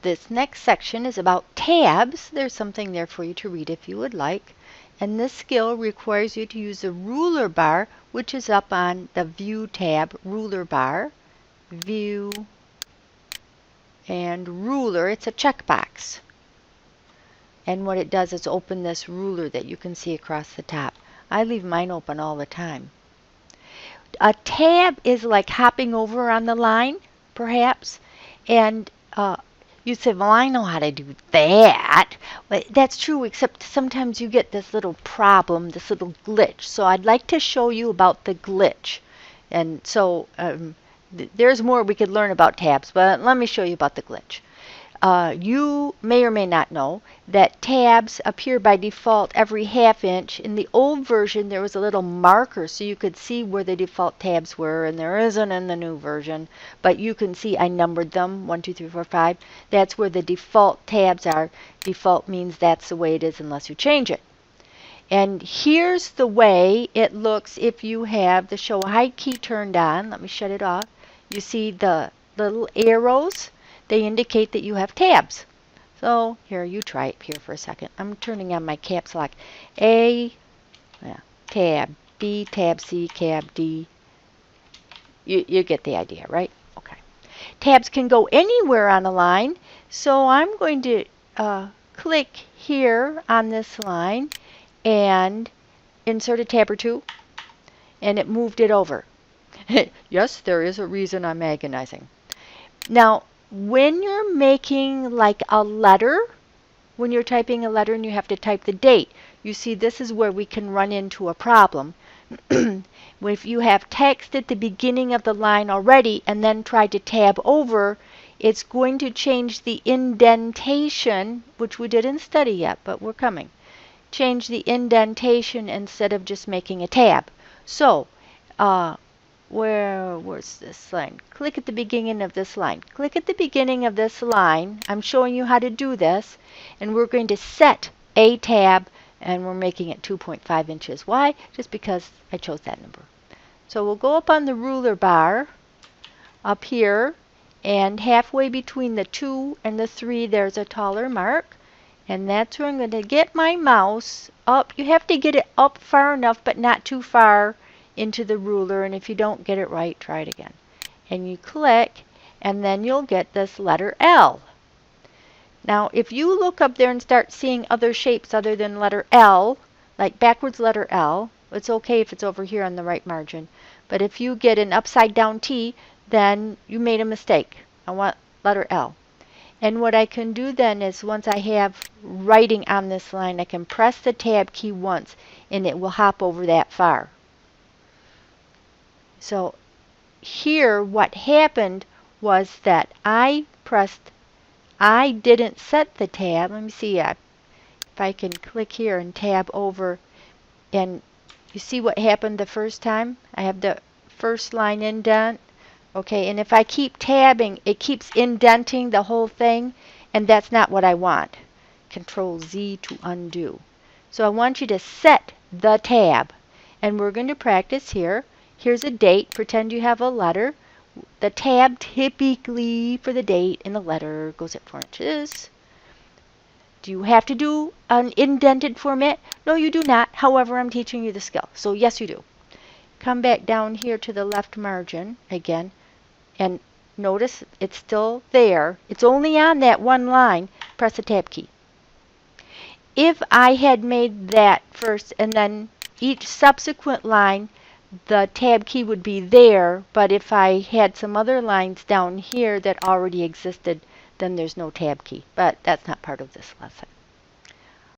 This next section is about tabs. There's something there for you to read if you would like. And this skill requires you to use the ruler bar, which is up on the View tab, ruler bar, View, and ruler. It's a checkbox. And what it does is open this ruler that you can see across the top. I leave mine open all the time. A tab is like hopping over on the line, perhaps, and you say, well, I know how to do that. But that's true, except sometimes you get this little problem, this little glitch. So I'd like to show you about the glitch. And so there's more we could learn about tabs, but let me show you about the glitch. You may or may not know that tabs appear by default every half inch. In the old version, there was a little marker so you could see where the default tabs were, and there isn't in the new version. But you can see I numbered them, 1, 2, 3, 4, 5. That's where the default tabs are. Default means that's the way it is unless you change it. And here's the way it looks if you have the show hide key turned on. Let me shut it off. You see the little arrows. They indicate that you have tabs. So here, you try it here for a second. I'm turning on my caps lock. A, yeah, tab, B, tab C, tab D. You get the idea, right? Okay. Tabs can go anywhere on a line. So I'm going to click here on this line and insert a tab or two. And it moved it over. Yes, there is a reason I'm agonizing. Now, when you're making like a letter, when you're typing a letter and you have to type the date, you see this is where we can run into a problem. If you have text at the beginning of the line already and then try to tab over, it's going to change the indentation, which we didn't study yet, but we're coming. Change the indentation instead of just making a tab. So, where's this line? Click at the beginning of this line. Click at the beginning of this line. I'm showing you how to do this. And we're going to set a tab, and we're making it 2.5 inches. Why? Just because I chose that number. So we'll go up on the ruler bar, up here, and halfway between the 2 and the 3, there's a taller mark. And that's where I'm going to get my mouse up. You have to get it up far enough, but not too far into the ruler, and if you don't get it right, try it again. And you click, and then you'll get this letter L. Now, if you look up there and start seeing other shapes other than letter L, like backwards letter L, it's okay if it's over here on the right margin. But if you get an upside down T, then you made a mistake. I want letter L. And what I can do then is once I have writing on this line, I can press the tab key once, and it will hop over that far. So here what happened was that I didn't set the tab. Let me see if I can click here and tab over, and you see what happened the first time? I have the first line indent. Okay, and if I keep tabbing, it keeps indenting the whole thing, and that's not what I want. Control Z to undo. So I want you to set the tab, and we're going to practice here. Here's a date. Pretend you have a letter. The tab typically for the date in the letter goes at 4 inches. Do you have to do an indented format? No, you do not. However, I'm teaching you the skill. So yes, you do. Come back down here to the left margin again, and notice it's still there. It's only on that one line. Press the tab key. If I had made that first and then each subsequent line, the tab key would be there, but if I had some other lines down here that already existed, then there's no tab key. But that's not part of this lesson.